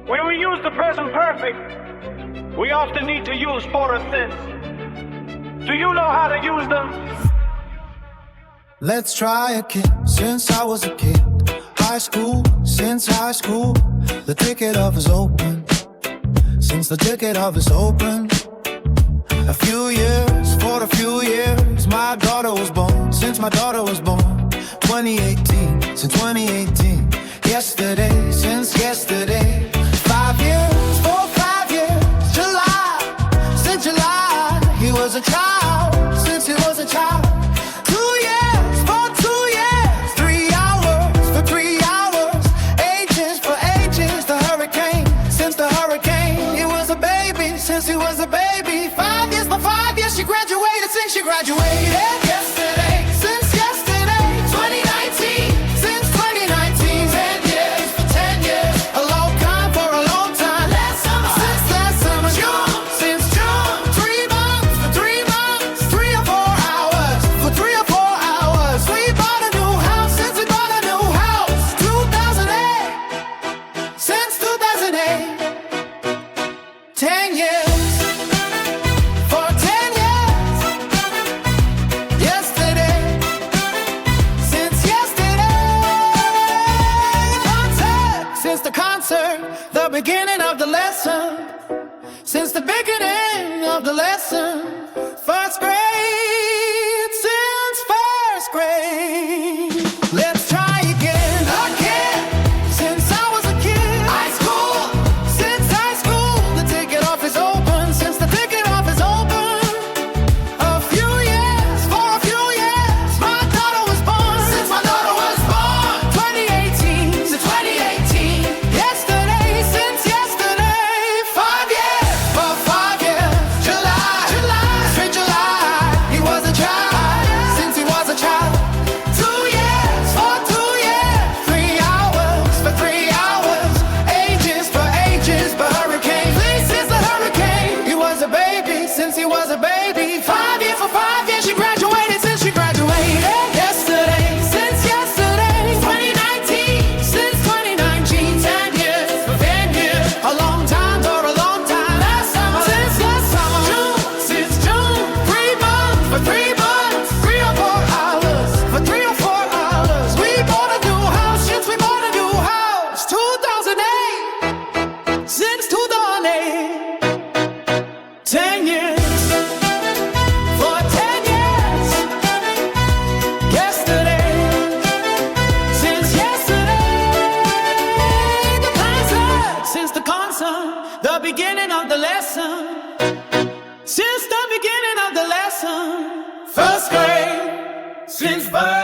When we use the present perfect, we often need to use foreign tense. Do you know how to use them? Let's try again. Since I was a kid, high school, since high school, the ticket office open. Since the ticket office open, a few years, for a few years, my daughter was born. Since my daughter was born, 2018, since 2018, yesterday, since yesterday, 5 years, for 5 years, July, since July, he was a child, since he was a child. 2 years, for 2 years, 3 hours, for 3 hours, ages, for ages, the hurricane, since the hurricane, he was a baby, since he was a baby. 5 years, for 5 years, she graduated, since she graduated. Yesterday, since yesterday, 2019, since 2019, 10 years, for 10 years, a long time for a long time. Last summer, since last summer, June, since June, 3 months, for 3 months, 3 or 4 hours, for 3 or 4 hours. We bought a new house, since we bought a new house, 2008, since 2008, 10 years. The beginning of the lesson, since the beginning of the lesson, first grade, since first grade. Let's try again, again, since I was a kid. High school, since high school, the ticket office open, since the ticket office open. A few years, for a few years, my daughter was born, since my daughter was born. 2018 to 2018, yesterday, since yesterday, 5 years, for 5 years, July, July, straight July, he was a child, since he was a child. 2 years, for 2 years, 3 hours, for 3 hours, ages, for ages, but hurricane, please, since the hurricane, he was a baby, since he was a baby. 5 years, for 5 years, she graduated, since she graduated. Yesterday, since yesterday, 2019, since 2019, 10 years, for 10 years, a long time for a long time. Last summer, since last summer, June, since June, 3 months, for 3 months, 3 or 4 hours, for 3 or 4 hours. We bought a new house, since we bought a new house, 2008, since 2008, 10 years, for 10 years, yesterday, since yesterday, the concert, since the concert, the beginning of the lesson, since the beginning of the lesson, first grade, since birth.